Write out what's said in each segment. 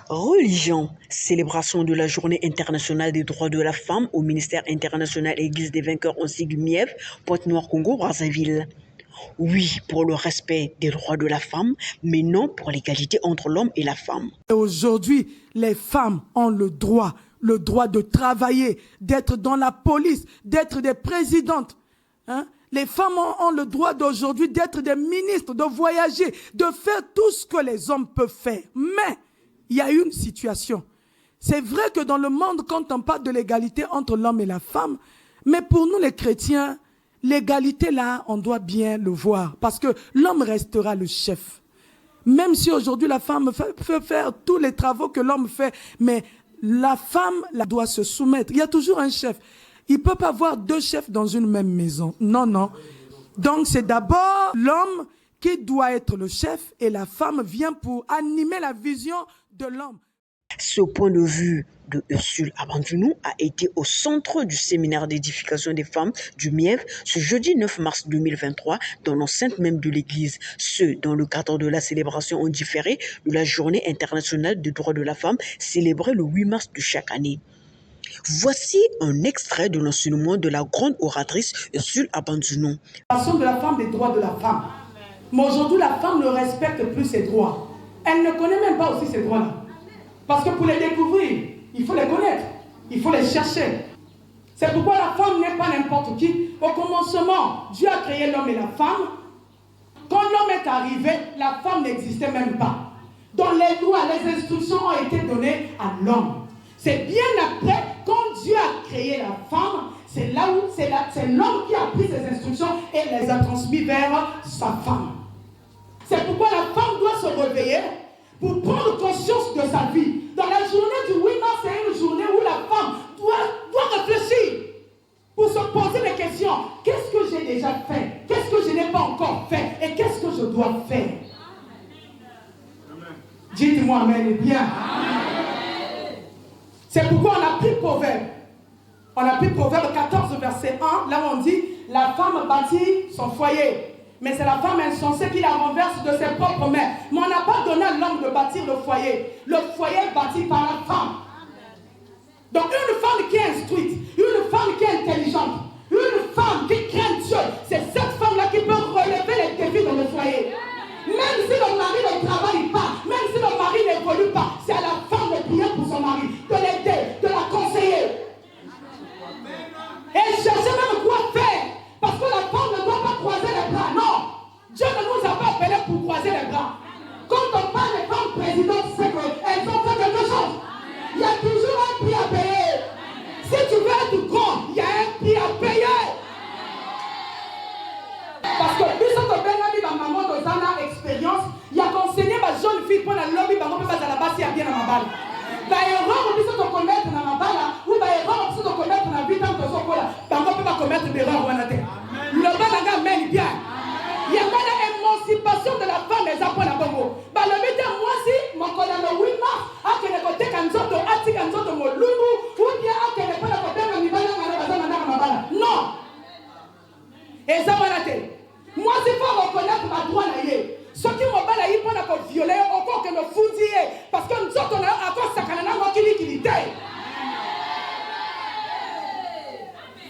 Religion, célébration de la Journée internationale des droits de la femme au ministère international Église des vainqueurs ainsi du MIEF, Pointe-Noire, Congo, Brazzaville. Oui, pour le respect des droits de la femme, mais non pour l'égalité entre l'homme et la femme. Aujourd'hui, les femmes ont le droit de travailler, d'être dans la police, d'être des présidentes. Les femmes ont le droit d'aujourd'hui d'être des ministres, de voyager, de faire tout ce que les hommes peuvent faire. Mais il y a une situation. C'est vrai que dans le monde, quand on parle de l'égalité entre l'homme et la femme, mais pour nous les chrétiens, l'égalité là, on doit bien le voir. Parce que l'homme restera le chef. Même si aujourd'hui la femme peut faire tous les travaux que l'homme fait, mais la femme doit se soumettre. Il y a toujours un chef. Il ne peut pas avoir deux chefs dans une même maison. Non, non. Donc c'est d'abord l'homme qui doit être le chef et la femme vient pour animer la vision de l'homme. Ce point de vue de Ursule Abandounou a été au centre du séminaire d'édification des femmes du MIEF ce jeudi 9 mars 2023 dans l'enceinte même de l'église. Ce, dans le cadre de la célébration en différé de la Journée internationale des droits de la femme célébrée le 8 mars de chaque année. Voici un extrait de l'enseignement de la grande oratrice Ursule Abandounou. La de la femme, des droits de la femme. Mais aujourd'hui, la femme ne respecte plus ses droits. Elle ne connaît même pas aussi ses droits-là. Parce que pour les découvrir, il faut les connaître, il faut les chercher. C'est pourquoi la femme n'est pas n'importe qui. Au commencement, Dieu a créé l'homme et la femme. Quand l'homme est arrivé, la femme n'existait même pas. Donc les lois, les instructions ont été données à l'homme. C'est bien après, quand Dieu a créé la femme, c'est là où c'est l'homme qui a pris ses instructions et les a transmises vers sa femme. C'est pourquoi la femme doit se réveiller pour prendre conscience de sa vie. Dans la journée du 8 mars, c'est une journée où la femme doit réfléchir pour se poser des questions. Qu'est-ce que j'ai déjà fait? Qu'est-ce que je n'ai pas encore fait? Et qu'est-ce que je dois faire? Dites-moi amen et bien. Amen. C'est pourquoi on a pris Proverbe. On a pris Proverbe 14, verset 1. Là où on dit, la femme bâtit son foyer. Mais c'est la femme insensée qui la renverse de ses propres mains. Mais on n'a pas donné à l'homme de bâtir le foyer. Le foyer est bâti par la femme. Donc une femme qui est instruite, une femme qui est intelligente, une femme qui craint Dieu, c'est cette femme-là qui peut relever les défis dans le foyer. Même si le mari ne travaille pas, même si le mari n'évolue pas, c'est à la femme de prier pour son mari, de l'aider, de la conseiller. Et chercher même quoi faire. Parce que la femme ne doit pas croiser les bras. Non. Dieu ne nous a pas appelés pour croiser les bras. Quand on parle des femmes présidentes, c'est qu'elles ont fait quelque chose. Il y a toujours un prix à payer. Si tu veux être grand, il y a un prix à payer. Parce que Bishop Benami, ma maman, dans une expérience, il y a qu'enseigné ma jeune fille pour la lobby, ma maman, à la base, il y a bien à ma balle. Erreur on peut commettre dans ma balle ou erreur on peut commettre dans la vie dans ton sokola on peut pas commettre d'erreur on a été le banaga mène bien il y a pas d'émancipation de la femme les apôtres à Bongo bah le métier moi si mon collègue le 8 mars à que les côtés kanzoto ati kanzoto molungu ou bien à que les pas la côté de nibala na ma balle non et ça va la tête moi si faut reconnaître ma droit là ce qui m'a balayé pour la violer, encore que me fouiller, parce que nous autres on a encore ça canana moi qui l'utilité.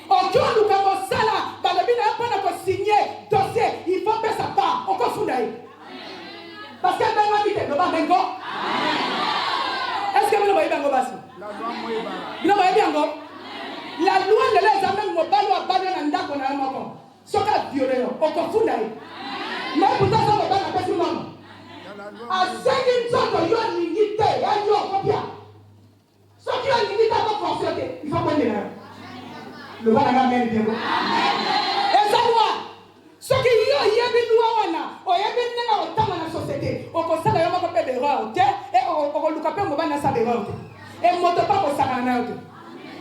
Aujourd'hui nous comme ça là, dans le but n'a pas signer dossier, il faut faire sa part, encore fouiller. Parce que ben ma vie le bas bengo. Est-ce que vous voyez bengo basi? Vous voyez bengo? La loi de l'examen mo balo a balo na ndako na moko. Soka violer, encore fouiller. Mais pourtant, ça ne va pas passer maman. À 5 ans, il y a une limite, il y a une copia. Ce qui a une limite à votre fonctionner, il faut qu'on ait le bon à bien. Et ça doit. Ce qui y a une loi, on y a une temps dans la société. On constate d'ailleurs qu'on fait des erreurs, et on le capte, on va dans sa erreur. Et on ne peut pas ça dans la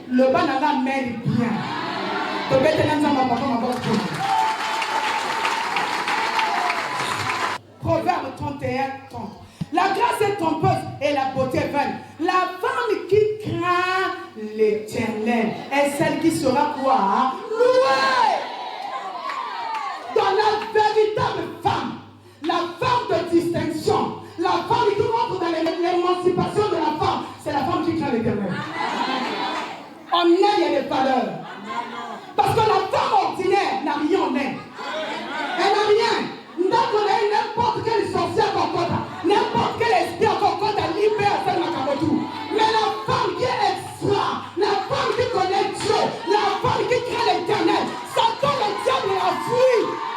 le bon à mène bien. Tu peux te lancer ma papa, Proverbe 31, 30. La grâce est trompeuse et la beauté vaine. La femme qui craint l'Éternel est celle qui sera quoi? Louée. Dans la véritable femme, la femme de distinction, la femme qui rentre dans l'émancipation de la En elle, il y a des valeurs. Parce que la femme ordinaire n'a rien en elle. Elle n'a rien. N'importe quel sorcier cocotte, n'importe quel esprit cocotte a libéré à faire Makamotu. Mais la femme qui est extra, la femme qui connaît Dieu, la femme qui crée l'éternel, Satan, le diable l'a fui.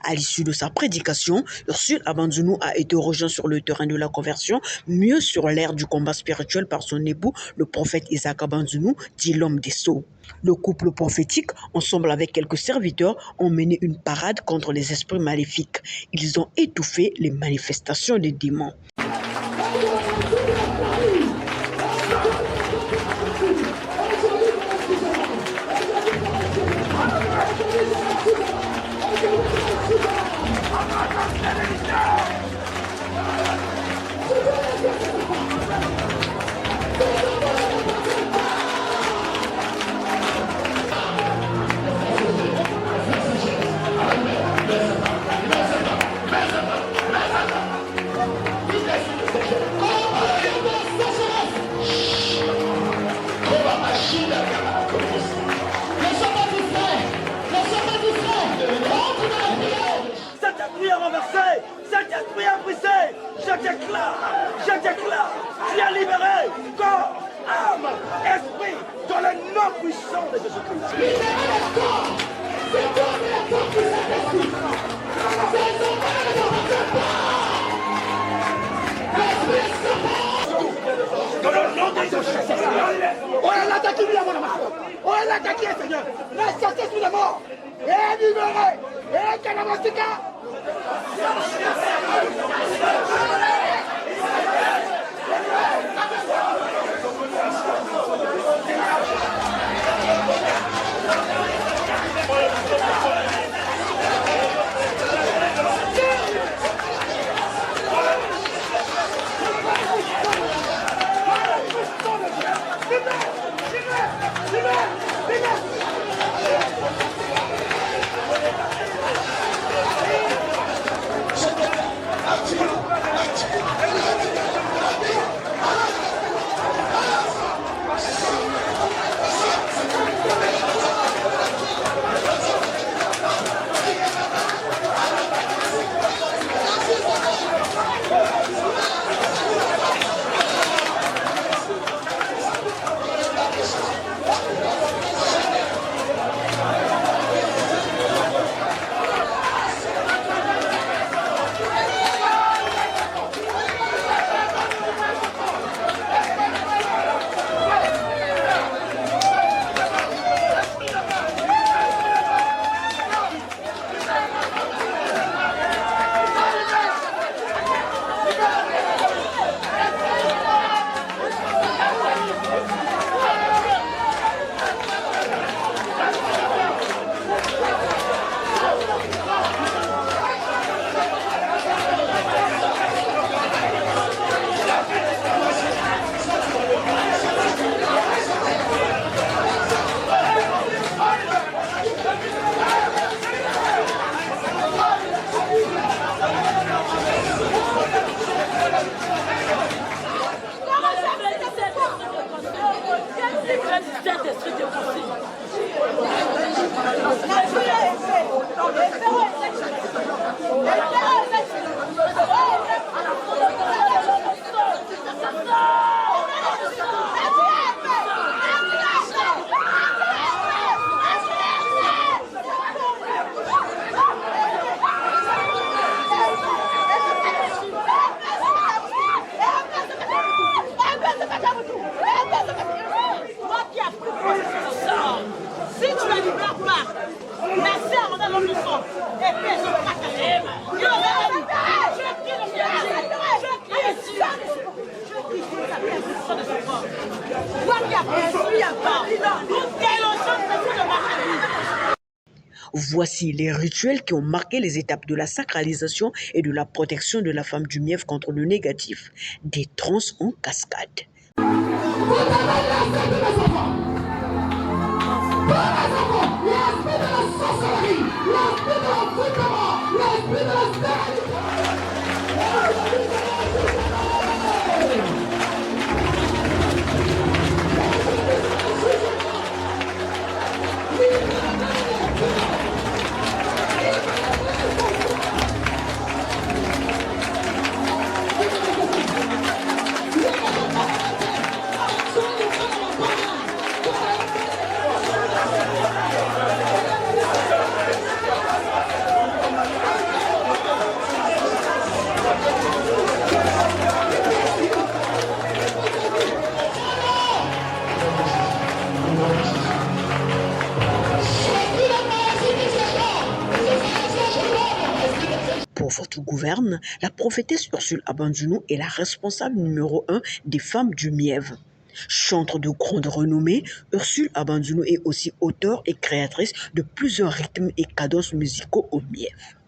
À l'issue de sa prédication, Ursule Abandounou a été rejoint sur le terrain de la conversion, mieux sur l'ère du combat spirituel par son époux, le prophète Isaac Abandounou, dit l'homme des sceaux. Le couple prophétique, ensemble avec quelques serviteurs, ont mené une parade contre les esprits maléfiques. Ils ont étouffé les manifestations des démons. Je déclare, tu es libéré, corps, âme, esprit, dans le nom puissant de Jésus-Christ. Libérez le corps, c'est toi qui es corps qui s'est Dans le nom de Jésus. On a l'attaqué, on a l'attaqué, Seigneur. La chassé sous la mort. Et libéré. Et Kanamastika. Voici les rituels qui ont marqué les étapes de la sacralisation et de la protection de la femme du mièvre contre le négatif. Des transes en cascade. te gouverne, la prophétesse Ursule Abandjunou est la responsable numéro 1 des femmes du Mièvre. Chantre de grande renommée, Ursule Abandjunou est aussi auteure et créatrice de plusieurs rythmes et cadences musicaux au Mièvre.